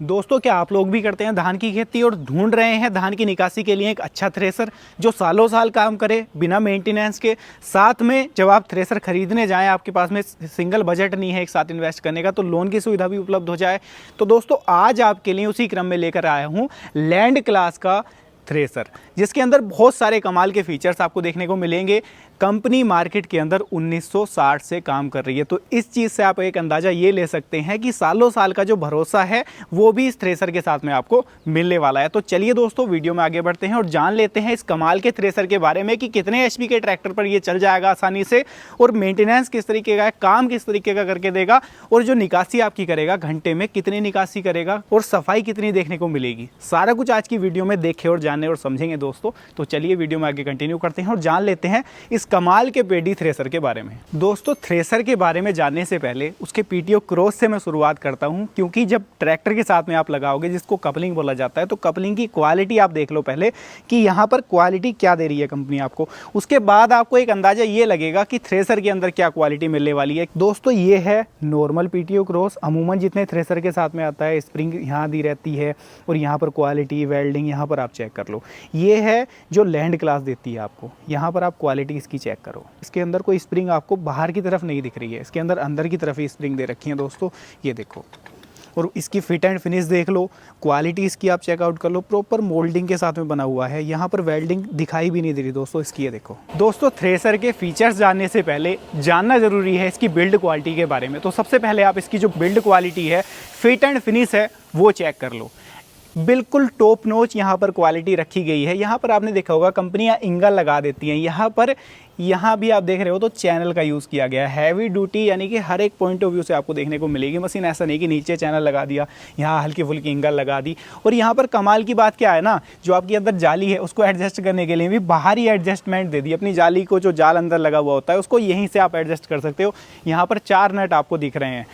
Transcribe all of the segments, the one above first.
दोस्तों, क्या आप लोग भी करते हैं धान की खेती और ढूंढ रहे हैं धान की निकासी के लिए एक अच्छा थ्रेसर जो सालों साल काम करे बिना मेंटेनेंस के। साथ में जब आप थ्रेसर खरीदने जाएं, आपके पास में सिंगल बजट नहीं है एक साथ इन्वेस्ट करने का, तो लोन की सुविधा भी उपलब्ध हो जाए। तो दोस्तों, आज आपके लिए उसी क्रम में लेकर आया हूँ लैंड क्लास का थ्रेसर, जिसके अंदर बहुत सारे कमाल के फीचर्स आपको देखने को मिलेंगे। कंपनी मार्केट के अंदर 1960 से काम कर रही है, तो इस चीज़ से आप एक अंदाज़ा ये ले सकते हैं कि सालों साल का जो भरोसा है वो भी इस थ्रेसर के साथ में आपको मिलने वाला है। तो चलिए दोस्तों, वीडियो में आगे बढ़ते हैं और जान लेते हैं इस कमाल के थ्रेसर के बारे में कि कितने एचपी के ट्रैक्टर पर ये चल जाएगा आसानी से, और मेंटेनेंस किस तरीके का है, काम किस तरीके का करके देगा, और जो निकासी आपकी करेगा घंटे में कितनी निकासी करेगा और सफाई कितनी देखने को मिलेगी। सारा कुछ आज की वीडियो में देखें और जाने और समझेंगे दोस्तों। तो चलिए वीडियो में आगे कंटिन्यू करते हैं और जान लेते हैं इस कमाल के पेडी थ्रेसर के बारे में। दोस्तों, थ्रेसर के बारे में जानने से पहले उसके पीटीओ क्रॉस से मैं शुरुआत करता हूं, क्योंकि जब ट्रैक्टर के साथ में आप लगाओगे, जिसको कपलिंग बोला जाता है, तो कपलिंग की क्वालिटी आप देख लो पहले कि यहां पर क्वालिटी क्या दे रही है कंपनी आपको। उसके बाद आपको एक अंदाजा ये लगेगा कि थ्रेसर के अंदर क्या क्वालिटी मिलने वाली है। दोस्तों, ये है नॉर्मल पीटीओ क्रॉस। अमूमन जितने थ्रेसर के साथ में आता है, स्प्रिंग यहाँ दी रहती है और यहाँ पर क्वालिटी वेल्डिंग यहाँ पर आप चेक कर लो। ये है जो लैंड क्लास देती है आपको, यहाँ पर आप क्वालिटी इसकी चेक करो। इसके अंदर कोई स्प्रिंग आपको बाहर की तरफ नहीं दिख रही है, इसके अंदर अंदर की तरफ ही स्प्रिंग दे रखी है दोस्तों, ये देखो। और इसकी फिट एंड फिनिश देख लो, क्वालिटी इसकी आप चेकआउट कर लो, प्रॉपर मोल्डिंग के साथ में बना हुआ है। यहाँ पर वेल्डिंग दिखाई भी नहीं दे रही दोस्तों इसकी, ये देखो। दोस्तों, थ्रेसर के फीचर्स जानने से पहले जानना ज़रूरी है इसकी बिल्ड क्वालिटी के बारे में। तो सबसे पहले आप इसकी जो बिल्ड क्वालिटी है, फिट एंड फिनिश है, वो चेक कर लो। बिल्कुल टॉप नोच यहाँ पर क्वालिटी रखी गई है। यहाँ पर आपने देखा होगा कंपनियाँ इंगल लगा देती हैं, यहाँ भी आप देख रहे हो तो चैनल का यूज़ किया गया है। हैवी ड्यूटी, यानी कि हर एक पॉइंट ऑफ व्यू से आपको देखने को मिलेगी मशीन। ऐसा नहीं कि नीचे चैनल लगा दिया, यहाँ हल्की फुल्की इंगल लगा दी। और यहाँ पर कमाल की बात क्या है ना, जो आपकी अंदर जाली है उसको एडजस्ट करने के लिए भी बाहरी एडजस्टमेंट दे दी। अपनी जाली को, जो जाल अंदर लगा हुआ होता है, उसको यहीं से आप एडजस्ट कर सकते हो। यहाँ पर 4 नट आपको दिख रहे हैं।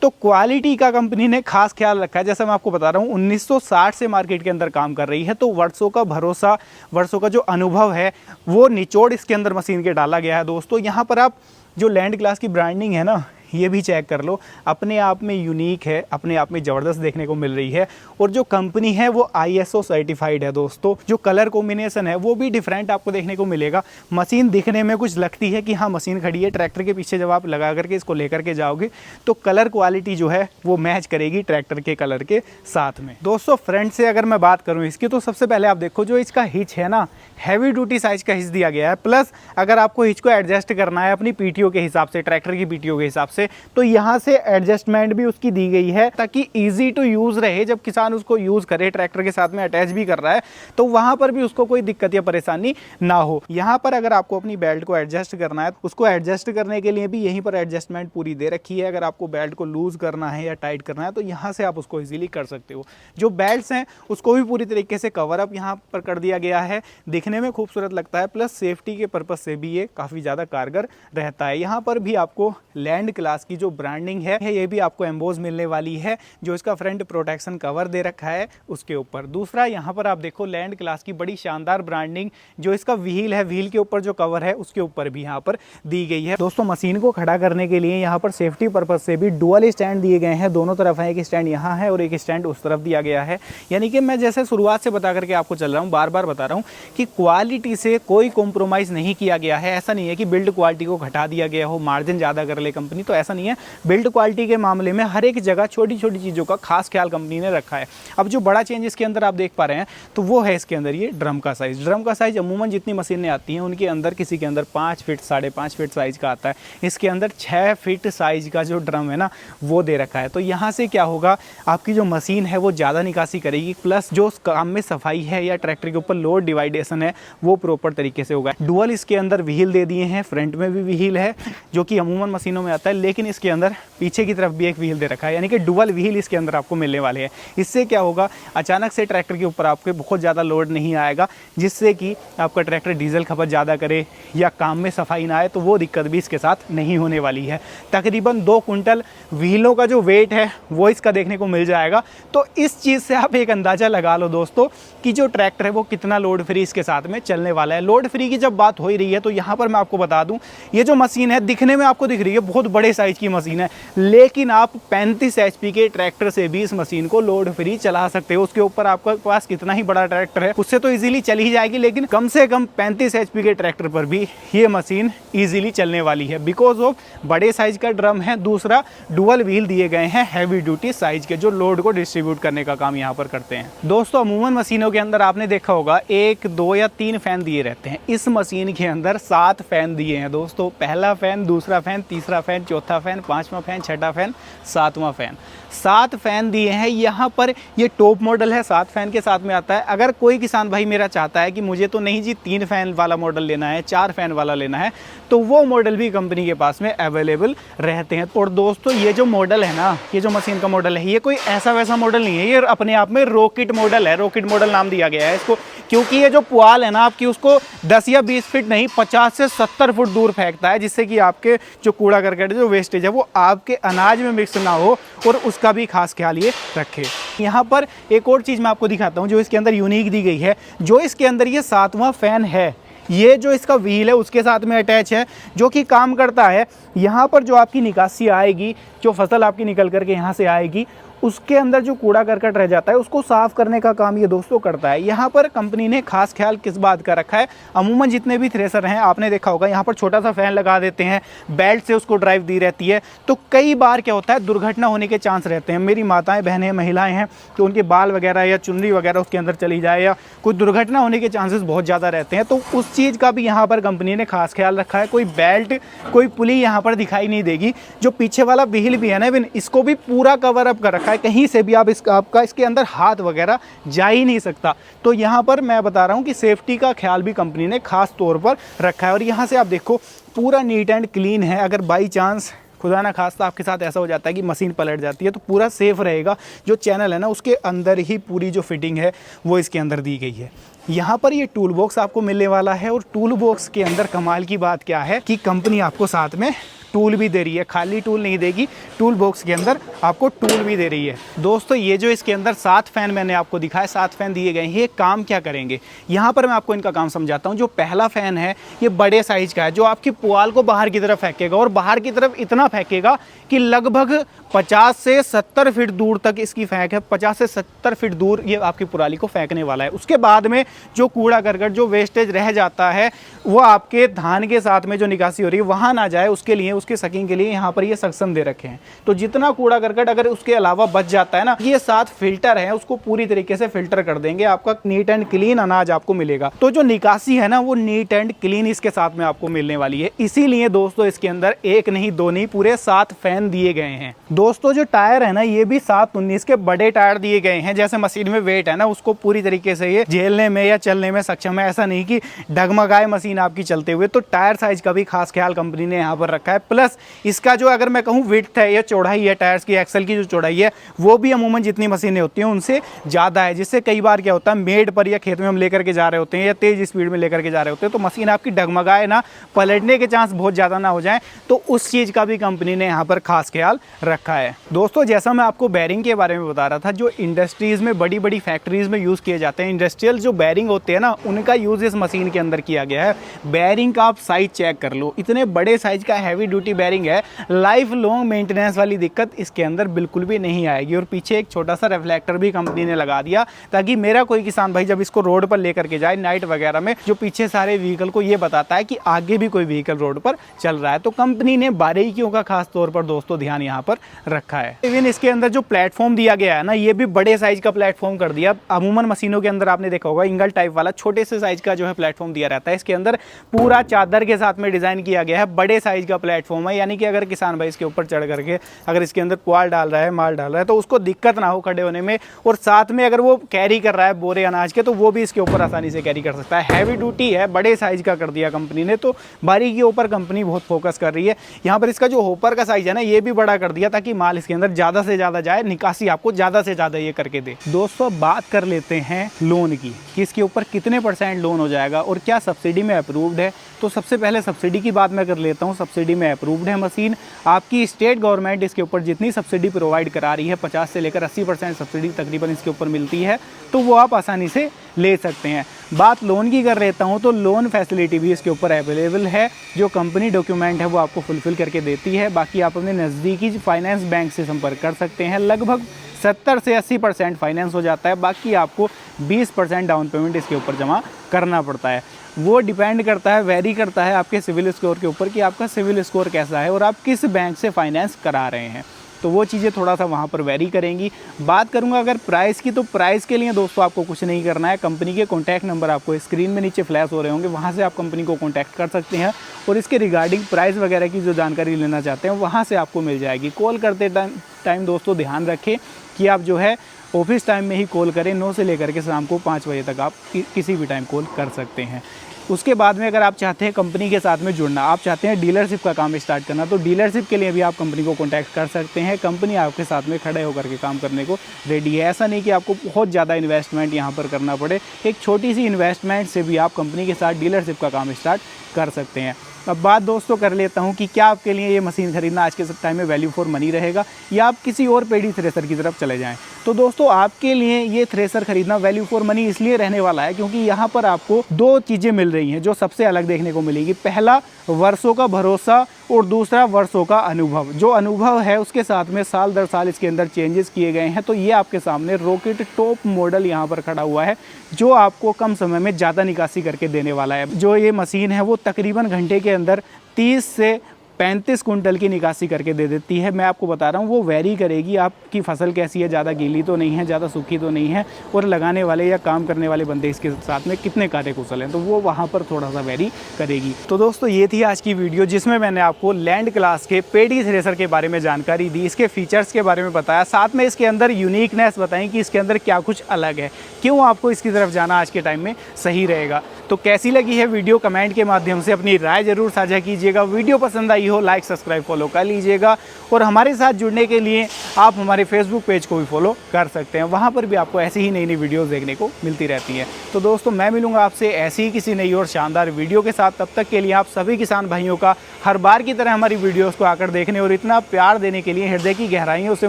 तो क्वालिटी का कंपनी ने खास ख्याल रखा है। जैसा मैं आपको बता रहा हूँ, 1960 से मार्केट के अंदर काम कर रही है, तो वर्षों का भरोसा, वर्षों का जो अनुभव है, वो निचोड़ इसके अंदर मशीन के डाला गया है दोस्तों। यहाँ पर आप जो लैंड क्लास की ब्रांडिंग है ना, ये भी चेक कर लो, अपने आप में यूनिक है, अपने आप में ज़बरदस्त देखने को मिल रही है। और जो कंपनी है वो ISO सर्टिफाइड है दोस्तों। जो कलर कॉम्बिनेशन है वो भी डिफरेंट आपको देखने को मिलेगा। मशीन दिखने में कुछ लगती है कि हाँ मशीन खड़ी है, ट्रैक्टर के पीछे जब आप लगा करके इसको लेकर के जाओगे तो कलर क्वालिटी जो है वो मैच करेगी ट्रैक्टर के कलर के साथ में। दोस्तों, फ्रंट से अगर मैं बात करूँ इसकी, तो सबसे पहले आप देखो जो इसका हिच है ना, हैवी ड्यूटी साइज का हिच दिया गया है। प्लस अगर आपको हिच को एडजस्ट करना है अपनी पीटीओ के हिसाब से, ट्रैक्टर की पीटीओ के हिसाब से, तो यहाँ से एडजस्टमेंट भी उसकी दी गई है ताकि इजी टू यूज़ रहे। जब किसान उसको यूज़ करे, ट्रैक्टर के साथ में अटैच भी कर रहा है, तो वहाँ पर भी उसको कोई दिक्कत या परेशानी ना हो। यहाँ पर अगर आपको अपनी बेल्ट को एडजस्ट करना है, उसको एडजस्ट करने के लिए भी यहीं पर एडजस्टमेंट पूरी दे रखी है। अगर आपको बेल्ट को लूज़ करना है या टाइट करना है, तो यहाँ से आप उसको ईजिली कर सकते हो। जो बेल्ट्स हैं उसको भी पूरी तरीके से कवर अप यहाँ पर कर दिया गया है, दिखने में खूबसूरत लगता है। प्लस सेफ्टी के पर्पज़ से भी ये काफ़ी ज़्यादा कारगर रहता है। यहाँ पर भी आपको लैंड क्लास की जो ब्रांडिंग है ये भी आपको एम्बोज मिलने वाली है, जो इसका फ्रंट प्रोटेक्शन कवर दे रखा है उसके ऊपर। दूसरा, यहाँ पर आप देखो लैंड क्लास की बड़ी शानदार ब्रांडिंग, जो इसका व्हील है, व्हील के ऊपर जो कवर है उसके ऊपर भी यहाँ पर दी गई है। दोस्तों, मशीन को खड़ा करने के लिए यहाँ पर सेफ्टी पर्पज से भी डुअल स्टैंड दिए गए हैं, दोनों तरफ है। एक स्टैंड यहाँ है और एक स्टैंड उस तरफ दिया गया है। यानी कि मैं जैसे शुरुआत से बता करके आपको चल रहा हूँ, बार बार बता रहा हूँ कि क्वालिटी से कोई कॉम्प्रोमाइज़ नहीं किया गया है। ऐसा नहीं है कि बिल्ड क्वालिटी को घटा दिया गया हो, मार्जिन ज़्यादा कर ले कंपनी, तो ऐसा नहीं है। बिल्ड क्वालिटी के मामले में हर एक जगह छोटी छोटी चीज़ों का खास ख्याल कंपनी ने रखा है। अब जो बड़ा चेंज इसके अंदर आप देख पा रहे हैं, तो वो है इसके अंदर ये ड्रम का साइज़। ड्रम का साइज़ अमूमन जितनी मशीनें आती हैं उनके अंदर किसी के अंदर 5 फीट 5.5 फीट साइज़ का आता है। इसके अंदर 6 फीट साइज़ का जो ड्रम है ना, वो दे रखा है। तो यहाँ से क्या होगा, आपकी जो मशीन है वो ज़्यादा निकासी करेगी। प्लस जो काम में सफाई है या ट्रैक्टर के ऊपर लोड डिवाइडेशन है वो प्रॉपर तरीके से होगा। डुअल इसके अंदर व्हील दे दिए हैं, फ्रंट में भी व्हील है जो कि अमूमन मशीनों में आता है, लेकिन इसके अंदर पीछे की तरफ भी एक व्हील दे रखा है, यानी कि डुअल व्हील इसके अंदर आपको मिलने वाले हैं। इससे क्या होगा, अचानक से ट्रैक्टर के ऊपर आपके बहुत ज़्यादा लोड नहीं आएगा, जिससे कि आपका ट्रैक्टर डीजल खपत ज़्यादा करे या काम में सफाई ना आए, तो वो दिक्कत भी इसके साथ नहीं होने वाली है। तकरीबन 2 कुंटल व्हीलों का जो वेट है वो इसका देखने को मिल जाएगा। तो इस चीज़ से आप एक अंदाज़ा लगा लो दोस्तों कि जो ट्रैक्टर है वो कितना लोड फ्री इसके साथ में चलने वाला है। लोड फ्री की जब बात हो ही रही है, तो यहाँ पर मैं आपको बता दूँ, ये जो मशीन है दिखने में आपको दिख रही है बहुत बड़े साइज की मशीन है, लेकिन आप 35 HP के ट्रैक्टर से भी इस मशीन को लोड फ्री चला सकते हो। उसके ऊपर आपके पास कितना ही बड़ा ट्रैक्टर है उससे तो इजीली चल ही जाएगी, लेकिन कम से कम 35 HP के ट्रैक्टर पर भी ये मशीन इजीली चलने वाली है, बिकॉज ऑफ बड़े साइज का ड्रम है। दूसरा, डुअल व्हील दिए गए हैं हैवी ड्यूटी साइज के, जो लोड को डिस्ट्रीब्यूट करने का काम यहाँ पर करते हैं। दोस्तों, अमूमन मशीनों के अंदर आपने देखा होगा 1, 2 या 3 फैन दिए रहते हैं। इस मशीन के अंदर 7 फैन दिए हैं दोस्तों। पहला फैन, दूसरा फैन, तीसरा फैन, चौथा फैन, 5वां फैन, 6ठा फैन, 7वां फैन। 7 फैन दिए हैं यहाँ पर। ये टॉप मॉडल है, 7 फैन के साथ में आता है। अगर कोई किसान भाई मेरा चाहता है कि मुझे तो नहीं जी 3 फैन वाला मॉडल लेना है, 4 फैन वाला लेना है, तो वो मॉडल भी कंपनी के पास में अवेलेबल रहते हैं। और दोस्तों, ये जो मॉडल है ना, ये जो मशीन का मॉडल है, ये कोई ऐसा वैसा मॉडल नहीं है। ये अपने आप में रॉकेट मॉडल है। रॉकेट मॉडल नाम दिया गया है इसको, क्योंकि ये जो पुआल है ना आपकी, उसको 10 या 20 फीट नहीं, 50 से 70 फुट दूर फेंकता है, जिससे कि आपके जो कूड़ा करकट, जो वेस्टेज है, वो आपके अनाज में मिक्स ना हो, और उसका भी खास ख्याल ये रखे। यहाँ पर एक और चीज़ मैं आपको दिखाता हूँ जो इसके अंदर यूनिक दी गई है। जो इसके अंदर ये 7वां फैन है, ये जो इसका व्हील है उसके साथ में अटैच है, जो कि काम करता है। यहाँ पर जो आपकी निकासी आएगी, जो फसल आपकी निकल करके यहाँ से आएगी, उसके अंदर जो कूड़ा करकट रह जाता है उसको साफ़ करने का काम ये दोस्तों करता है। यहाँ पर कंपनी ने खास ख्याल किस बात का रखा है, अमूमन जितने भी थ्रेसर हैं आपने देखा होगा, यहाँ पर छोटा सा फैन लगा देते हैं, बेल्ट से उसको ड्राइव दी रहती है, तो कई बार क्या होता है, दुर्घटना होने के चांस रहते हैं। मेरी माताएं, बहनें, महिलाएं हैं, तो उनके बाल वगैरह या चुनरी वगैरह उसके अंदर चली जाए, या कोई दुर्घटना होने के चांसेस बहुत ज़्यादा रहते हैं। तो उस चीज़ का भी यहाँ पर कंपनी ने खास ख्याल रखा है। कोई बेल्ट, कोई पुली यहाँ पर दिखाई नहीं देगी। जो पीछे वाला व्हील भी है ना, इवन इसको भी पूरा कवर अप कर रखा है, कहीं से भी आपका इसके अंदर हाथ वगैरह जा ही नहीं सकता। तो यहाँ पर मैं बता रहा हूँ कि सेफ्टी का ख्याल भी कंपनी ने खास तौर पर रखा है। और यहाँ से आप देखो, पूरा नीट एंड क्लीन है। अगर बाई चांस खुदा ना खास्ता आपके साथ ऐसा हो जाता है कि मशीन पलट जाती है, तो पूरा सेफ रहेगा। जो चैनल है ना, उसके अंदर ही पूरी जो फिटिंग है वो इसके अंदर दी गई है। यहाँ पर ये टूल बॉक्स आपको मिलने वाला है, और टूल बॉक्स के अंदर कमाल की बात क्या है कि कंपनी आपको साथ में टूल भी दे रही है। खाली टूल नहीं देगी, टूल बॉक्स के अंदर आपको टूल भी दे रही है। दोस्तों, ये जो इसके अंदर 7 फैन मैंने आपको दिखाया, 7 फैन दिए गए हैं, ये काम क्या करेंगे यहाँ पर मैं आपको इनका काम समझाता हूँ। जो पहला फैन है ये बड़े साइज का है, जो आपकी पुआल को बाहर की तरफ फेंकेगा, और बाहर की तरफ इतना फेंकेगा कि लगभग 50 से 70 फीट दूर तक इसकी फेंक है। 50 से 70 फीट दूर ये आपकी पुराली को फेंकने वाला है। उसके बाद में जो कूड़ा करकट, जो वेस्टेज रह जाता है, वो आपके धान के साथ में जो निकासी हो रही है वहाँ ना जाए, उसके लिए, उसके सकिंग के लिए यहाँ पर ये सक्शन दे रखे हैं। तो जितना कूड़ा करकट अगर उसके अलावा बच जाता है ना, ये 7 फिल्टर हैं, उसको पूरी तरीके से फिल्टर कर देंगे। आपका नीट एंड क्लीन अनाज आपको मिलेगा। तो जो निकासी है ना, वो नीट एंड क्लीन इसके साथ में आपको मिलने वाली है। इसीलिए दोस्तों, इसके अंदर 1 नहीं 2 नहीं, पूरे 7 फैन दिए गए हैं। दोस्तों, जो टायर है ना, ये भी 7/19 के बड़े टायर दिए गए हैं। जैसे मशीन में वेट है ना, उसको पूरी तरीके से ये झेलने में या चलने में सक्षम है। ऐसा नहीं कि डगमगाए मशीन आपकी चलते हुए। तो टायर साइज का भी खास ख्याल कंपनी ने यहाँ पर रखा है। प्लस इसका जो, अगर मैं कहूँ, विड्थ है या चौड़ाई है, टायर्स की एक्सल की जो चौड़ाई है, वो भी अमूमन जितनी मशीनें होती हैं उनसे ज़्यादा है। जिससे कई बार क्या होता है, मेड़ पर या खेत में हम लेकर के जा रहे होते हैं, या तेज़ स्पीड में लेकर के जा रहे होते हैं, तो मशीन आपकी डगमगाए ना, पलटने के चांस बहुत ज़्यादा ना हो जाए। तो उस चीज़ का भी कंपनी ने यहाँ पर खास ख्याल रखा है। दोस्तों, जैसा मैं आपको बैरिंग के बारे में बता रहा था, जो इंडस्ट्रीज़ में, बड़ी बड़ी फैक्ट्रीज़ में यूज़ किए जाते हैं, इंडस्ट्रियल जो बैरिंग होते हैं ना, उनका यूज़ इस मशीन के अंदर किया गया है। बैरिंग का आप साइज चेक कर लो, इतने बड़े साइज का हैवी ड्यूटी बैरिंग है। लाइफ लॉन्ग मेंटेनेंस वाली दिक्कत इसके अंदर बिल्कुल भी नहीं आएगी। और पीछे एक छोटा सा रिफ्लेक्टर भी कंपनी ने लगा दिया, ताकि मेरा कोई किसान भाई जब इसको रोड पर लेकर के जाए नाइट वगैरह में, जो पीछे सारे व्हीकल को ये बताता है कि आगे भी कोई व्हीकल रोड पर चल रहा है। तो कंपनी ने बारीकियों का खास तौर पर दोस्तों ध्यान यहाँ पर रखा है। इवन इसके अंदर जो प्लेटफॉर्म दिया गया है ना, ये भी बड़े साइज का प्लेटफॉर्म कर दिया। अमूमन मशीनों के अंदर आपने देखा होगा इंगल टाइप वाला छोटे से साइज का जो है प्लेटफॉर्म दिया रहता है। इसके अंदर पूरा चादर के साथ में डिजाइन किया गया है। बड़े साइज का प्लेटफॉर्म है, यानी कि अगर किसान भाई इसके ऊपर चढ़ करके अगर इसके अंदर पुआल डाल रहा है, माल डाल रहा है, तो उसको दिक्कत ना हो खड़े होने में। और साथ में अगर वो कैरी कर रहा है बोरे अनाज के, तो वो भी इसके ऊपर आसानी से कैरी कर सकता है। हैवी ड्यूटी है, बड़े साइज का कर दिया कंपनी ने। तो बारीकी के ऊपर कंपनी बहुत फोकस कर रही है। यहाँ पर इसका जो होपर का साइज है ना, ये भी बड़ा कर दिया, ताकि माल इसके अंदर ज़्यादा से ज़्यादा जाए, निकासी आपको ज़्यादा से ज़्यादा ये करके दे। दोस्तों, बात कर लेते हैं लोन की, कि इसके ऊपर कितने % लोन हो जाएगा और क्या सब्सिडी में अप्रूव्ड है, तो सबसे पहले सब्सिडी की बात मैं कर लेता हूँ। सब्सिडी में अप्रूव्ड है मशीन। आपकी स्टेट गवर्नमेंट इसके ऊपर जितनी सब्सिडी प्रोवाइड करा रही है 50 से लेकर 80% सब्सिडी तकरीबन इसके ऊपर मिलती है, तो वो आप आसानी से ले सकते हैं। बात लोन की कर लेता हूँ तो लोन फैसिलिटी भी इसके ऊपर अवेलेबल है। जो कंपनी डॉक्यूमेंट है वो आपको फुलफिल करके देती है। बाकी आप अपने नज़दीकी फाइनेंस बैंक से संपर्क कर सकते हैं। लगभग 70 से 80% फाइनेंस हो जाता है। बाकी आपको 20% डाउन पेमेंट इसके ऊपर जमा करना पड़ता है। वो डिपेंड करता है, वेरी करता है आपके सिविल स्कोर के ऊपर कि आपका सिविल स्कोर कैसा है और आप किस बैंक से फाइनेंस करा रहे हैं, तो वो चीज़ें थोड़ा सा वहाँ पर वेरी करेंगी। बात करूँगा अगर प्राइस की, तो प्राइस के लिए दोस्तों आपको कुछ नहीं करना है। कंपनी के कॉन्टैक्ट नंबर आपको स्क्रीन में नीचे फ्लैश हो रहे होंगे, वहाँ से आप कंपनी को कॉन्टैक्ट कर सकते हैं और इसके रिगार्डिंग प्राइस वगैरह की जो जानकारी लेना चाहते हैं वहाँ से आपको मिल जाएगी। कॉल करते टाइम दोस्तों ध्यान रखें कि आप जो है ऑफिस टाइम में ही कॉल करें। 9 से लेकर के शाम को 5 बजे तक आप किसी भी टाइम कॉल कर सकते हैं। उसके बाद में अगर आप चाहते हैं कंपनी के साथ में जुड़ना, आप चाहते हैं डीलरशिप का काम स्टार्ट करना, तो डीलरशिप के लिए भी आप कंपनी को कॉन्टैक्ट कर सकते हैं। कंपनी आपके साथ में खड़े होकर के काम करने को रेडी है। ऐसा नहीं कि आपको बहुत ज़्यादा इन्वेस्टमेंट यहाँ पर करना पड़े। एक छोटी सी इन्वेस्टमेंट से भी आप कंपनी के साथ डीलरशिप का काम स्टार्ट कर सकते हैं। अब बात दोस्तों कर लेता हूँ कि क्या आपके लिए ये मशीन खरीदना आज के टाइम में वैल्यू फॉर मनी रहेगा या आप किसी और पेडी थ्रेसर की तरफ चले जाएं। तो दोस्तों आपके लिए ये थ्रेसर खरीदना वैल्यू फॉर मनी इसलिए रहने वाला है क्योंकि यहाँ पर आपको 2 चीज़ें मिल रही हैं जो सबसे अलग देखने को मिलेगी। पहला, वर्षों का भरोसा और दूसरा, वर्षों का अनुभव। जो अनुभव है उसके साथ में साल दर साल इसके अंदर चेंजेस किए गए हैं। तो ये आपके सामने रॉकेट टॉप मॉडल यहाँ पर खड़ा हुआ है जो आपको कम समय में ज़्यादा निकासी करके देने वाला है। जो ये मशीन है वो तकरीबन घंटे के अंदर 30 से 35 कुंटल की निकासी करके दे देती है। मैं आपको बता रहा हूँ वो वेरी करेगी, आपकी फसल कैसी है, ज़्यादा गीली तो नहीं है, ज़्यादा सूखी तो नहीं है, और लगाने वाले या काम करने वाले बंदे इसके साथ में कितने कार्यकुशल हैं, तो वो वहाँ पर थोड़ा सा वेरी करेगी। तो दोस्तों ये थी आज की वीडियो जिसमें मैंने आपको लैंड क्लास के पेडी थ्रेसर के बारे में जानकारी दी, इसके फीचर्स के बारे में बताया, साथ में इसके अंदर यूनिकनेस बताई कि इसके अंदर क्या कुछ अलग है, क्यों आपको इसकी तरफ जाना आज के टाइम में सही रहेगा। तो कैसी लगी है वीडियो कमेंट के माध्यम से अपनी राय ज़रूर साझा कीजिएगा। वीडियो पसंद आई हो लाइक सब्सक्राइब फॉलो कर लीजिएगा और हमारे साथ जुड़ने के लिए आप हमारे फेसबुक पेज को भी फॉलो कर सकते हैं। वहाँ पर भी आपको ऐसी ही नई नई वीडियोज़ देखने को मिलती रहती हैं। तो दोस्तों मैं मिलूँगा आपसे ऐसी ही किसी नई और शानदार वीडियो के साथ। तब तक के लिए आप सभी किसान भाइयों का हर बार की तरह हमारी वीडियोज़ को आकर देखने और इतना प्यार देने के लिए हृदय की गहराइयों से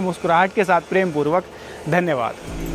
मुस्कुराहट के साथ प्रेम पूर्वक धन्यवाद।